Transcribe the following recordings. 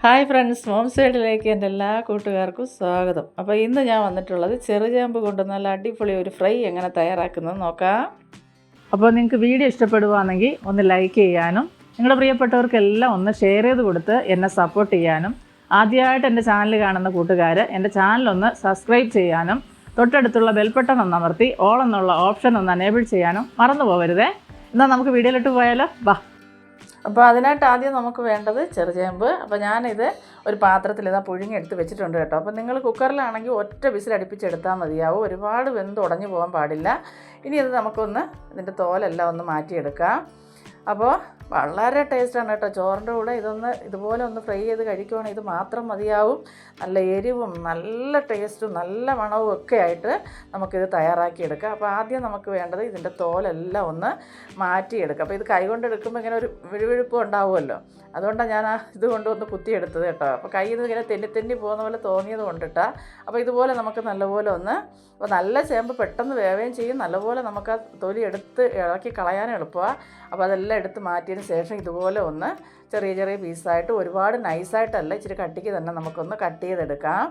Hi friends, mom സൈഡിലേക്ക് എൻ്റെ എല്ലാ കൂട്ടുകാർക്കും സ്വാഗതം. അപ്പോൾ ഇന്ന് ഞാൻ വന്നിട്ടുള്ളത് ചെറുചേമ്പ് കൊണ്ട് നല്ല അടിപൊളി ഒരു ഫ്രൈ എങ്ങനെ തയ്യാറാക്കുന്നത് നോക്കാം. അപ്പോൾ നിങ്ങൾക്ക് വീഡിയോ ഇഷ്ടപ്പെടുകയാണെങ്കിൽ ഒന്ന് ലൈക്ക് ചെയ്യാനും നിങ്ങളുടെ പ്രിയപ്പെട്ടവർക്കെല്ലാം ഒന്ന് ഷെയർ ചെയ്ത് കൊടുത്ത് എന്നെ സപ്പോർട്ട് ചെയ്യാനും, ആദ്യമായിട്ട് എൻ്റെ ചാനൽ കാണുന്ന കൂട്ടുകാർ എൻ്റെ ചാനലൊന്ന് സബ്സ്ക്രൈബ് ചെയ്യാനും, തൊട്ടടുത്തുള്ള ബെൽബട്ടൺ ഒന്ന് അമർത്തി ഓൾ എന്നുള്ള ഓപ്ഷൻ ഒന്ന് എനേബിൾ ചെയ്യാനും മറന്നു പോകരുതേ. എന്നാൽ നമുക്ക് വീഡിയോയിലിട്ട് പോയാലോ, വാ. അപ്പോൾ അതിനായിട്ട് ആദ്യം നമുക്ക് വേണ്ടത് ചെറുചേമ്പ്. അപ്പോൾ ഞാനിത് ഒരു പാത്രത്തിൽ ഇതാ പുഴുങ്ങിയെടുത്ത് വെച്ചിട്ടുണ്ട് കേട്ടോ. അപ്പോൾ നിങ്ങൾ കുക്കറിലാണെങ്കിൽ ഒറ്റ വിസിൽ അടുപ്പിച്ചെടുത്താൽ മതിയാവും, ഒരുപാട് വെന്ത് ഉടഞ്ഞു പോകാൻ പാടില്ല. ഇനി ഇത് നമുക്കൊന്ന് ഇതിൻ്റെ തോലെല്ലാം ഒന്ന് മാറ്റിയെടുക്കാം. അപ്പോൾ വളരെ ടേസ്റ്റാണ് കേട്ടോ. ചോറിൻ്റെ കൂടെ ഇതുപോലെ ഒന്ന് ഫ്രൈ ചെയ്ത് കഴിക്കുവാണെങ്കിൽ ഇത് മാത്രം മതിയാവും. നല്ല എരിവും നല്ല ടേസ്റ്റും നല്ല മണവും ഒക്കെ ആയിട്ട് നമുക്കിത് തയ്യാറാക്കിയെടുക്കാം. അപ്പോൾ ആദ്യം നമുക്ക് വേണ്ടത് ഇതിൻ്റെ തോലെല്ലാം ഒന്ന് മാറ്റിയെടുക്കാം. അപ്പോൾ ഇത് കൈകൊണ്ട് എടുക്കുമ്പോൾ ഇങ്ങനെ ഒരു വിഴുവിഴുപ്പ് ഉണ്ടാവുമല്ലോ, അതുകൊണ്ടാണ് ഞാൻ ഇതുകൊണ്ട് ഒന്ന് കുത്തിയെടുത്തത് കേട്ടോ. അപ്പോൾ കയ്യിൽ നിന്ന് ഇങ്ങനെ തെന്നി പോകുന്ന പോലെ തോന്നിയത് കൊണ്ടിട്ടാണ്. അപ്പോൾ ഇതുപോലെ നമുക്ക് നല്ലപോലെ അപ്പോൾ നല്ല ചേമ്പ് പെട്ടെന്ന് വേവുകയും ചെയ്യും, നല്ലപോലെ നമുക്ക് ആ തൊലി എടുത്ത് ഇളക്കി കളയാനും എളുപ്പമാണ്. അപ്പോൾ അതെല്ലാം എടുത്ത് മാറ്റിയതിന് ശേഷം ഇതുപോലെ ഒന്ന് ചെറിയ ചെറിയ പീസായിട്ട്, ഒരുപാട് നൈസായിട്ടല്ല, ഇച്ചിരി കട്ടിക്ക് തന്നെ നമുക്കൊന്ന് കട്ട് ചെയ്തെടുക്കാം.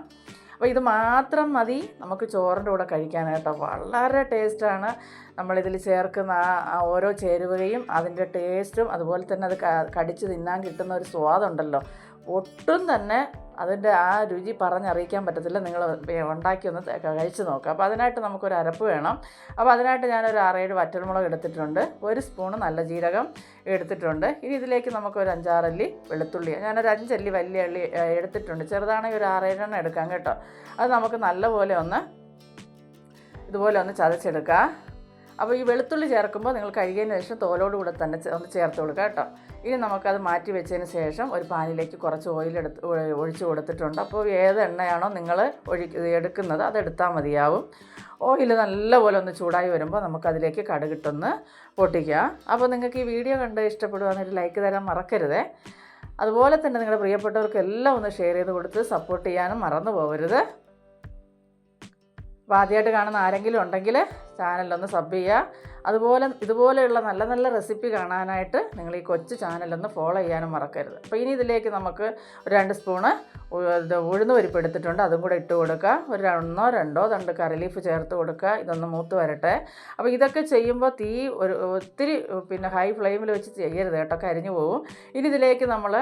അപ്പോൾ ഇത് മാത്രം മതി നമുക്ക് ചോറിൻ്റെ കൂടെ കഴിക്കാനായിട്ടോ. വളരെ ടേസ്റ്റാണ് നമ്മളിതിൽ ചേർക്കുന്ന ആ ഓരോ ചേരുവകയും അതിൻ്റെ ടേസ്റ്റും, അതുപോലെ തന്നെ അത് കടിച്ച് തിന്നാൻ കിട്ടുന്ന ഒരു സ്വാദുണ്ടല്ലോ, ഒട്ടും തന്നെ അതിൻ്റെ ആ രുചി പറഞ്ഞറിയിക്കാൻ പറ്റത്തില്ല. നിങ്ങൾ ഉണ്ടാക്കി ഒന്ന് കഴിച്ച് നോക്കുക. അപ്പോൾ അതിനായിട്ട് നമുക്കൊരു അരപ്പ് വേണം. അപ്പോൾ അതിനായിട്ട് ഞാനൊരു 6-7 വറ്റൽമുളക് എടുത്തിട്ടുണ്ട്, 1 സ്പൂണ് നല്ല ജീരകം എടുത്തിട്ടുണ്ട്. ഇനി ഇതിലേക്ക് നമുക്കൊരു 5-6 അല്ലി വെളുത്തുള്ളി, ഞാനൊരു 5 അല്ലി വലിയ അള്ളി എടുത്തിട്ടുണ്ട്, ചെറുതാണെങ്കിൽ ഒരു 6-7 എണ്ണം എടുക്കാം കേട്ടോ. അത് നമുക്ക് നല്ലപോലെ ഇതുപോലെ ഒന്ന് ചതച്ചെടുക്കാം. അപ്പോൾ ഈ വെളുത്തുള്ളി ചേർക്കുമ്പോൾ നിങ്ങൾ കഴുകിയതിന് ശേഷം തോലോടുകൂടെ തന്നെ ഒന്ന് ചേർത്ത് കൊടുക്കുക കേട്ടോ. ഇനി നമുക്കത് മാറ്റി വെച്ചതിന് ശേഷം ഒരു പാനിലേക്ക് കുറച്ച് ഒഴിച്ച് കൊടുത്തിട്ടുണ്ട്. അപ്പോൾ ഏത് എണ്ണയാണോ നിങ്ങൾ എടുക്കുന്നത് അതെടുത്താൽ മതിയാവും. ഓയിൽ നല്ലപോലെ ഒന്ന് ചൂടായി വരുമ്പോൾ നമുക്കതിലേക്ക് കടുകിട്ടൊന്ന് പൊട്ടിക്കുക. അപ്പോൾ നിങ്ങൾക്ക് ഈ വീഡിയോ കണ്ട് ഇഷ്ടപ്പെടുകയാണെങ്കിൽ ലൈക്ക് തരാൻ മറക്കരുതേ. അതുപോലെ തന്നെ നിങ്ങളുടെ പ്രിയപ്പെട്ടവർക്കെല്ലാം ഒന്ന് ഷെയർ ചെയ്ത് കൊടുത്ത് സപ്പോർട്ട് ചെയ്യാനും മറന്നു പോകരുത്. അപ്പോൾ ആദ്യമായിട്ട് കാണുന്ന ആരെങ്കിലും ഉണ്ടെങ്കിൽ ചാനലൊന്ന് സബ് ചെയ്യുക. ഇതുപോലെയുള്ള നല്ല നല്ല റെസിപ്പി കാണാനായിട്ട് നിങ്ങൾ ഈ കൊച്ചു ചാനലൊന്ന് ഫോളോ ചെയ്യാനും മറക്കരുത്. അപ്പോൾ ഇനി ഇതിലേക്ക് നമുക്ക് ഒരു 2 സ്പൂണ് ഉഴുന്ന് പരിപ്പ് എടുത്തിട്ടുണ്ട്, അതും കൂടെ ഇട്ട് കൊടുക്കുക. ഒരു 1-2 തണ്ട് കറി ലീഫ് ചേർത്ത് കൊടുക്കുക. ഇതൊന്ന് മൂത്ത് വരട്ടെ. അപ്പോൾ ഇതൊക്കെ ചെയ്യുമ്പോൾ തീ ഒത്തിരി ഹൈ ഫ്ലെയിമിൽ വെച്ച് ചെയ്യരുത് കേട്ടോ, കരിഞ്ഞു പോകും. ഇനി ഇതിലേക്ക് നമ്മൾ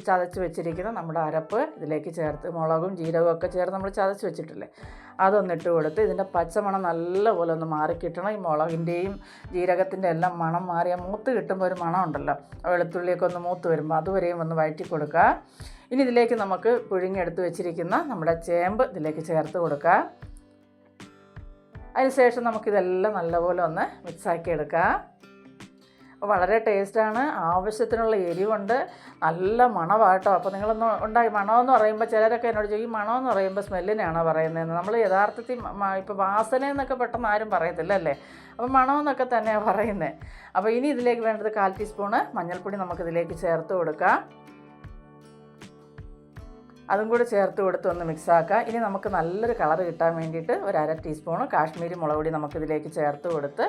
ചതച്ച് വെച്ചിരിക്കുന്ന നമ്മുടെ അരപ്പ് ഇതിലേക്ക് ചേർത്ത്, മുളകും ജീരകവും ഒക്കെ ചേർത്ത് നമ്മൾ ചതച്ച് വെച്ചിട്ടില്ലേ, അതൊന്നിട്ട് കൊടുത്ത് ഇതിൻ്റെ പച്ചമണം നല്ലപോലെ ഒന്ന് മാറിക്കിട്ടണം. ഈ മുളകിൻ്റെയും ജീരകത്തിൻ്റെ എല്ലാം മണം മാറിയ മൂത്ത് കിട്ടുമ്പോൾ ഒരു മണം ഉണ്ടല്ലോ, വെളുത്തുള്ളിയൊക്കെ ഒന്ന് മൂത്ത് വരുമ്പോൾ അതുവരെയും ഒന്ന് വഴറ്റി കൊടുക്കുക. ഇനി ഇതിലേക്ക് നമുക്ക് പുഴുങ്ങിയെടുത്ത് വെച്ചിരിക്കുന്ന നമ്മുടെ ചേമ്പ് ഇതിലേക്ക് ചേർത്ത് കൊടുക്കുക. അതിനുശേഷം നമുക്കിതെല്ലാം നല്ലപോലെ ഒന്ന് മിക്സാക്കി എടുക്കാം. അപ്പോൾ വളരെ ടേസ്റ്റാണ്, ആവശ്യത്തിനുള്ള എരിവുണ്ട്, നല്ല മണമാട്ടോ. അപ്പോൾ നിങ്ങളൊന്ന് മണമെന്ന് പറയുമ്പോൾ ചിലരൊക്കെ എന്നോട് ചോദിക്കും, മണമെന്ന് പറയുമ്പോൾ സ്മെല്ലിനാണോ പറയുന്നതെന്ന്. നമ്മൾ യഥാർത്ഥത്തിൽ ഇപ്പോൾ വാസന എന്നൊക്കെ പെട്ടെന്ന് ആരും പറയത്തില്ല അല്ലേ, അപ്പോൾ മണമെന്നൊക്കെ തന്നെയാണ് പറയുന്നത്. അപ്പോൾ ഇനി ഇതിലേക്ക് വേണ്ടത് 1/4 ടീസ്പൂണ് മഞ്ഞൾപ്പൊടി നമുക്കിതിലേക്ക് ചേർത്ത് കൊടുക്കാം. അതും കൂടെ ചേർത്ത് കൊടുത്ത് ഒന്ന് മിക്സാക്കുക. ഇനി നമുക്ക് നല്ലൊരു കളർ കിട്ടാൻ വേണ്ടിയിട്ട് ഒരു 1/2 ടീസ്പൂണ് കാശ്മീരി മുളക് പൊടി നമുക്കിതിലേക്ക് ചേർത്ത് കൊടുത്ത്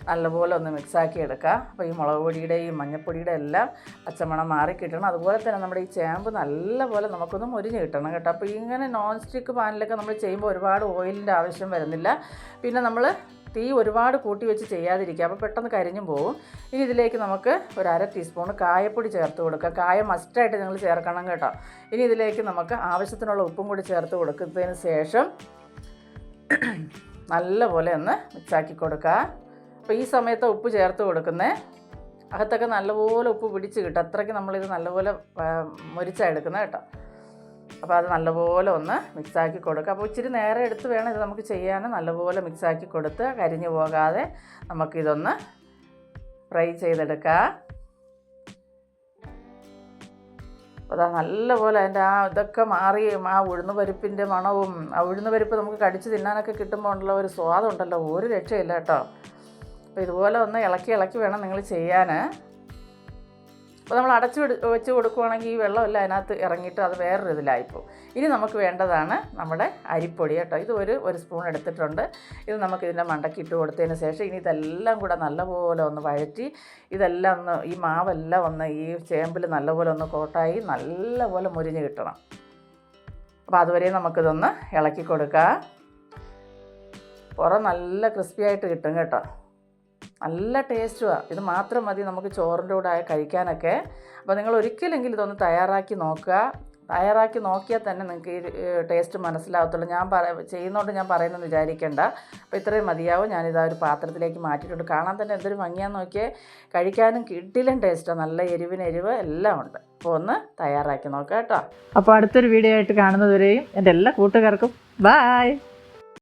നല്ലപോലെ ഒന്ന് മിക്സാക്കി എടുക്കുക. അപ്പോൾ ഈ മുളക് പൊടിയുടെയും മഞ്ഞൾപ്പൊടിയുടെ എല്ലാം പച്ചമണം മാറി കിട്ടണം. അതുപോലെ തന്നെ നമ്മുടെ ഈ ചേമ്പ് നല്ലപോലെ നമുക്കൊന്ന് മുരിഞ്ഞ് കിട്ടണം കേട്ടോ. അപ്പോൾ ഇങ്ങനെ നോൺ സ്റ്റിക്ക് പാനിലൊക്കെ നമ്മൾ ചെയ്യുമ്പോൾ ഒരുപാട് ഓയിലിൻ്റെ ആവശ്യം വരുന്നില്ല. പിന്നെ നമ്മൾ തീ ഒരുപാട് കൂട്ടി വെച്ച് ചെയ്യാതിരിക്കുക, അപ്പോൾ പെട്ടെന്ന് കരിഞ്ഞും പോകും. ഇനി ഇതിലേക്ക് നമുക്ക് ഒരു 1/2 ടീസ്പൂണ് കായപ്പൊടി ചേർത്ത് കൊടുക്കുക. കായം മസ്റ്റായിട്ട് നിങ്ങൾ ചേർക്കണം കേട്ടോ. ഇനി ഇതിലേക്ക് നമുക്ക് ആവശ്യത്തിനുള്ള ഉപ്പും കൂടി ചേർത്ത് കൊടുക്കുന്നതിന് ശേഷം നല്ലപോലെ ഒന്ന് മിക്സാക്കി കൊടുക്കുക. അപ്പോൾ ഈ സമയത്ത് ഉപ്പ് ചേർത്ത് കൊടുക്കുന്നത് അകത്തൊക്കെ നല്ലപോലെ ഉപ്പ് പിടിച്ച് കിട്ടും, അത്രയ്ക്ക് നമ്മളിത് നല്ലപോലെ മുരിച്ചെടുക്കുന്നത് കേട്ടോ. അപ്പോൾ അത് നല്ലപോലെ ഒന്ന് മിക്സാക്കി കൊടുക്കുക. അപ്പോൾ ഇച്ചിരി നേരം എടുത്ത് വേണം ഇത് നമുക്ക് ചെയ്യാൻ. നല്ലപോലെ മിക്സാക്കി കൊടുത്ത് കരിഞ്ഞു പോകാതെ നമുക്കിതൊന്ന് ഫ്രൈ ചെയ്തെടുക്കുക. അപ്പോൾ അതാ നല്ലപോലെ അതിൻ്റെ ഇതൊക്കെ മാറി ആ ഉഴുന്ന് പരിപ്പിൻ്റെ മണവും, ആ ഉഴുന്ന് പരിപ്പ് നമുക്ക് കടിച്ച് തിന്നാനൊക്കെ കിട്ടുമ്പോൾ ഉള്ള ഒരു സ്വാദുണ്ടല്ലോ, ഒരു രക്ഷയില്ല കേട്ടോ. അപ്പോൾ ഇതുപോലെ ഒന്ന് ഇളക്കി വേണം നിങ്ങൾ ചെയ്യാൻ. അപ്പോൾ നമ്മൾ അടച്ച് വെച്ച് കൊടുക്കുകയാണെങ്കിൽ ഈ വെള്ളമെല്ലാം അതിനകത്ത് ഇറങ്ങിയിട്ട് അത് വേറൊരു ഇതിലായിപ്പോവും. ഇനി നമുക്ക് വേണ്ടതാണ് നമ്മുടെ അരിപ്പൊടി കേട്ടോ. ഇത് ഒരു സ്പൂൺ എടുത്തിട്ടുണ്ട്. ഇത് നമുക്കിതിൻ്റെ മണ്ടയ്ക്ക് ഇട്ട് കൊടുത്തതിന് ശേഷം ഇനി ഇതെല്ലാം കൂടെ നല്ലപോലെ ഒന്ന് വഴറ്റി ഇതെല്ലാം ഒന്ന് ഈ മാവെല്ലാം ഒന്ന് ഈ ചേമ്പിൽ നല്ലപോലെ ഒന്ന് കോട്ടായി നല്ലപോലെ മുരിഞ്ഞ് കിട്ടണം. അപ്പോൾ അതുവരെ നമുക്കിതൊന്ന് ഇളക്കി കൊടുക്കാം. പുറം നല്ല ക്രിസ്പി ആയിട്ട് കിട്ടും കേട്ടോ. നല്ല ടേസ്റ്റുമാണ്. ഇത് മാത്രം മതി നമുക്ക് ചോറിൻ്റെ കൂടെ കഴിക്കാനൊക്കെ. അപ്പോൾ നിങ്ങൾ ഒരിക്കലെങ്കിലും ഇതൊന്ന് തയ്യാറാക്കി നോക്കുക. തയ്യാറാക്കി നോക്കിയാൽ തന്നെ നിങ്ങൾക്ക് ഈ ടേസ്റ്റ് മനസ്സിലാവത്തുള്ളൂ. ഞാൻ ചെയ്യുന്നതുകൊണ്ട് ഞാൻ പറയുന്നതെന്ന് വിചാരിക്കേണ്ട. അപ്പോൾ ഇത്രയും മതിയാവും. ഞാനിതാ ഒരു പാത്രത്തിലേക്ക് മാറ്റിയിട്ടുണ്ട്. കാണാൻ തന്നെ എന്തൊരു ഭംഗിയാന്ന് നോക്കിയേ. കഴിക്കാനും കിടിലൻ ടേസ്റ്റാണ്. നല്ല എരിവ് എല്ലാം ഉണ്ട്. അപ്പോൾ ഒന്ന് തയ്യാറാക്കി നോക്കാം കേട്ടോ. അപ്പോൾ അടുത്തൊരു വീഡിയോ ആയിട്ട് കാണുന്നതുവരെയും എൻ്റെ എല്ലാ കൂട്ടുകാർക്കും ബായ്.